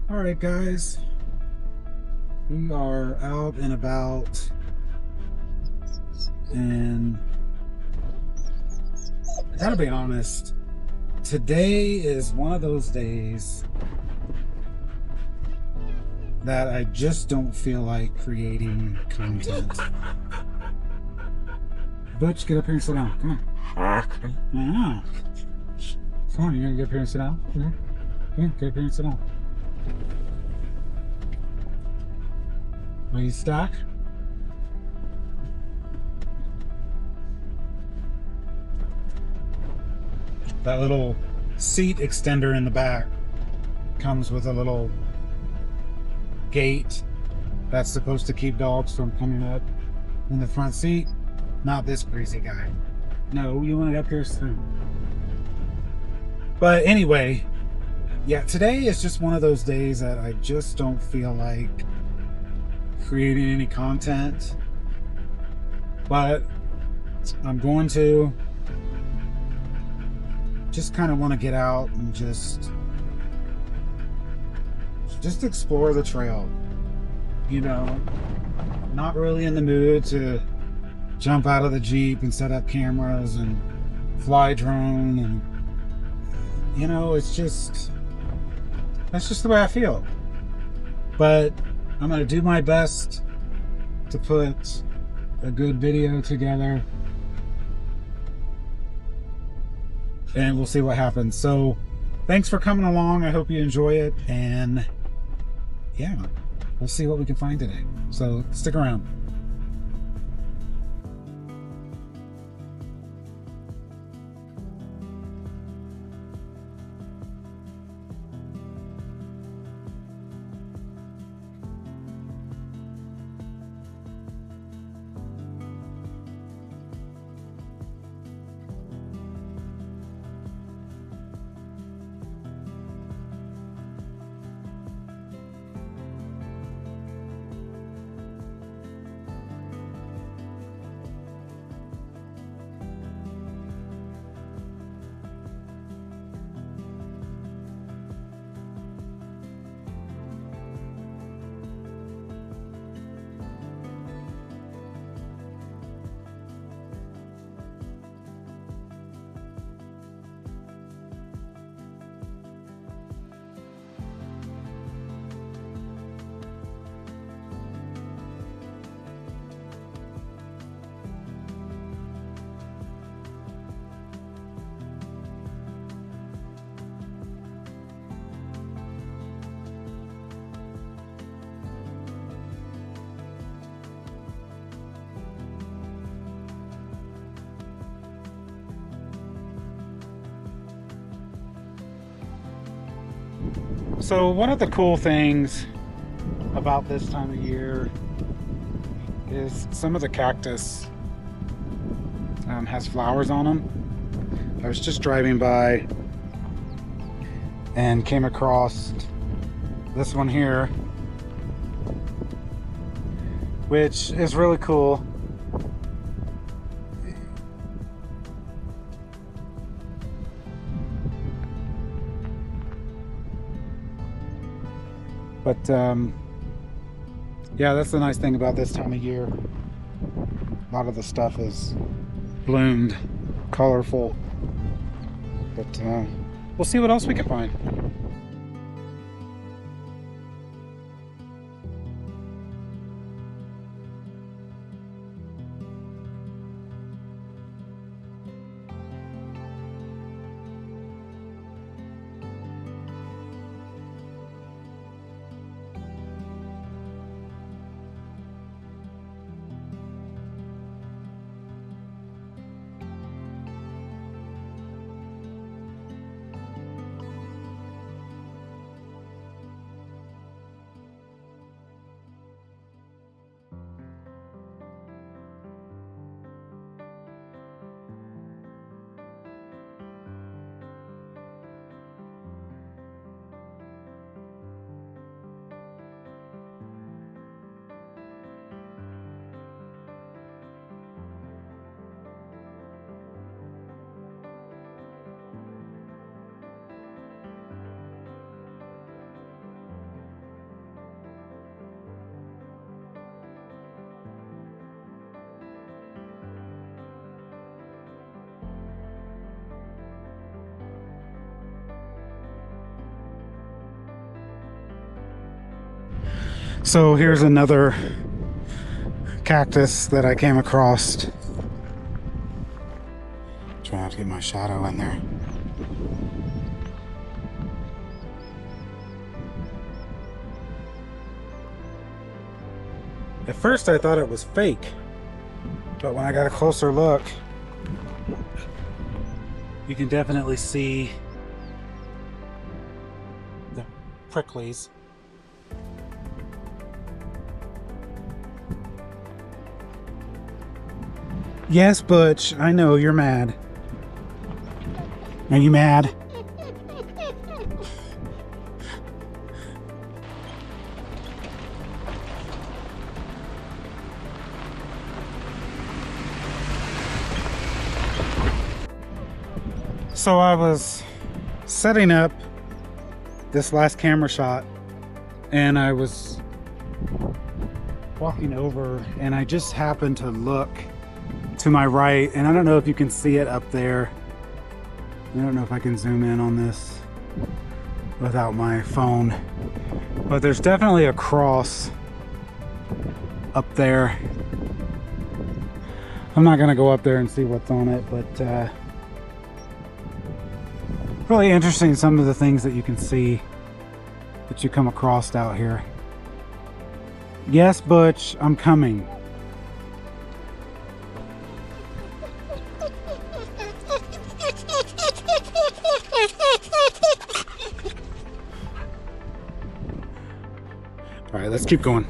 All right, guys, we are out and about, and I gotta be honest, today is one of those days that I just don't feel like creating content. Butch, get up here and sit down. Come on. Yeah. Come on, you're gonna get up here and sit down? Yeah, get up here and sit down. Are you stuck? That little seat extender in the back comes with a little gate that's supposed to keep dogs from coming up in the front seat. Not this crazy guy. No, you want it up here soon. But anyway, yeah, today is just one of those days that I just don't feel like creating any content. But I'm going to just kind of want to get out and just explore the trail. You know, not really in the mood to jump out of the Jeep and set up cameras and fly drone, and it's just that's just the way I feel. But I'm gonna do my best to put a good video together, and we'll see what happens. So thanks for coming along. I hope you enjoy it, and yeah, we'll see what we can find today. So stick around. So one of the cool things about this time of year is some of the cactus has flowers on them. I was just driving by and came across this one here, which is really cool. But yeah, that's the nice thing about this time of year. A lot of the stuff is bloomed, colorful. But we'll see what else we can find. So here's another cactus that I came across. Trying to get my shadow in there. At first I thought it was fake, but when I got a closer look, you can definitely see the pricklies. Yes, Butch, I know you're mad. Are you mad? So I was setting up this last camera shot and I was walking over and I just happened to look to my right, and I don't know if you can see it up there. I don't know if I can zoom in on this without my phone, but there's definitely a cross up there. I'm not gonna go up there and see what's on it, but really interesting, some of the things that you can see that you come across out here. Yes, Butch, I'm coming. All right, let's keep going.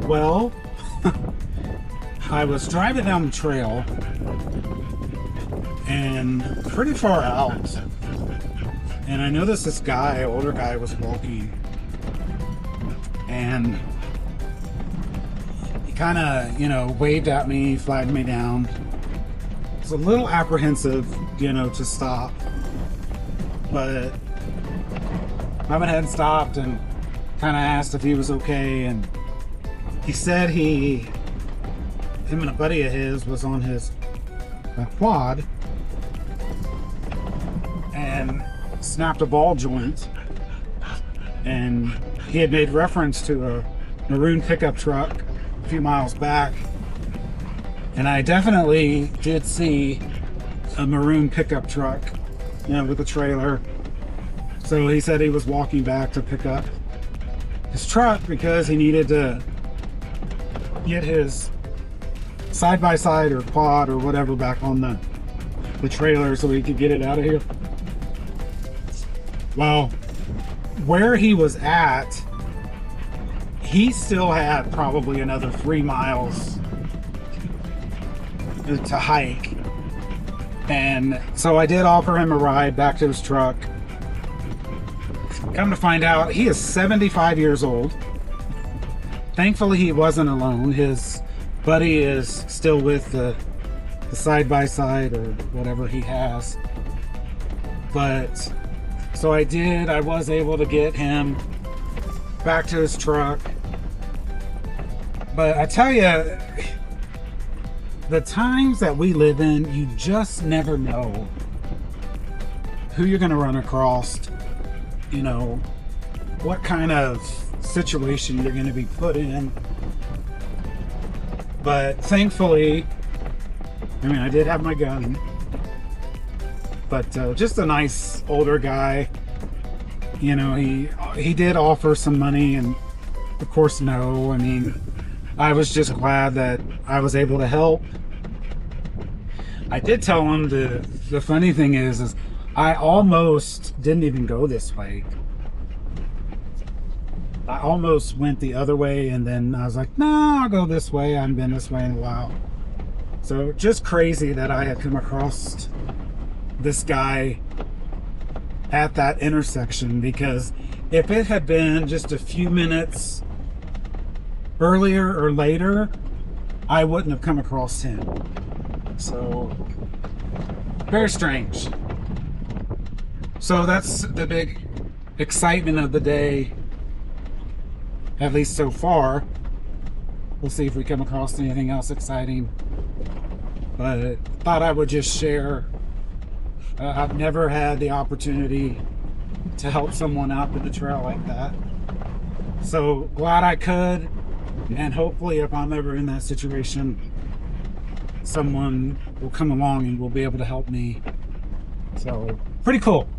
Well, I was driving down the trail and pretty far out, and I noticed this guy, older guy, was walking, and he kind of, waved at me, flagged me down. I was a little apprehensive, to stop, but I went ahead and stopped and kind of asked if he was okay, and he said him and a buddy of his was on his quad and snapped a ball joint, and he had made reference to a maroon pickup truck few miles back, and I definitely did see a maroon pickup truck, with a trailer. So he said he was walking back to pick up his truck because he needed to get his side-by-side or quad or whatever back on the trailer so he could get it out of here. Well, where he was at, he still had probably another 3 miles to hike. And so I did offer him a ride back to his truck. Come to find out, he is 75 years old. Thankfully, he wasn't alone. His buddy is still with the side-by-side or whatever he has. But so I was able to get him back to his truck. But I tell you, the times that we live in, you just never know who you're going to run across, what kind of situation you're going to be put in. But thankfully, I did have my gun, but just a nice older guy. He did offer some money, and of course, no. I was just glad that I was able to help. I did tell him the funny thing is I almost didn't even go this way. I almost went the other way, and then I was like, no, I'll go this way. I haven't been this way in a while. So just crazy that I had come across this guy at that intersection, because if it had been just a few minutes earlier or later, I wouldn't have come across him. So very strange. So that's the big excitement of the day, at least so far. We'll see if we come across anything else exciting. But thought I would just share. I've never had the opportunity to help someone out with the trail like that. So glad I could. And hopefully if I'm ever in that situation, someone will come along and will be able to help me. So pretty cool.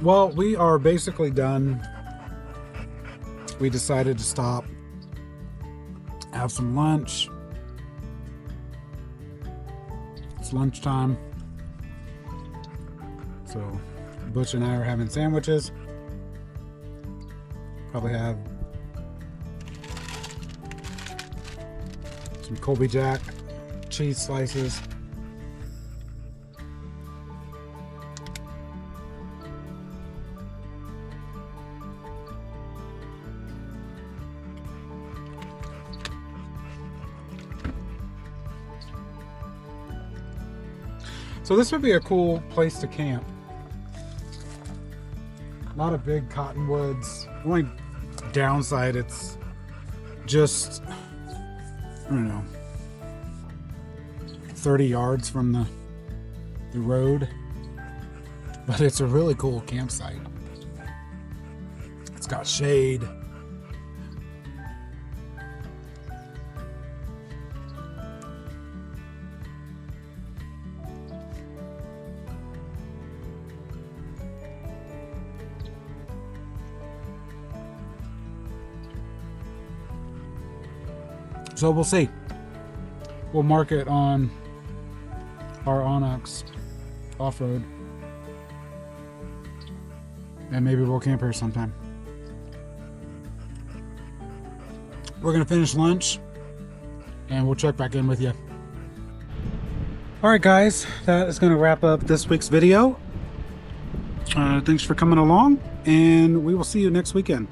Well, we are basically done. We decided to stop, have some lunch. It's lunchtime. So Butch and I are having sandwiches. Probably have some Colby Jack cheese slices. So this would be a cool place to camp. A lot of big cottonwoods. The only downside, it's just, I don't know, 30 yards from the road. But it's a really cool campsite. It's got shade. So we'll see. We'll mark it on our Onyx off-road. And maybe we'll camp here sometime. We're gonna finish lunch and we'll check back in with you. All right, guys, that is gonna wrap up this week's video. Thanks for coming along, and we will see you next weekend.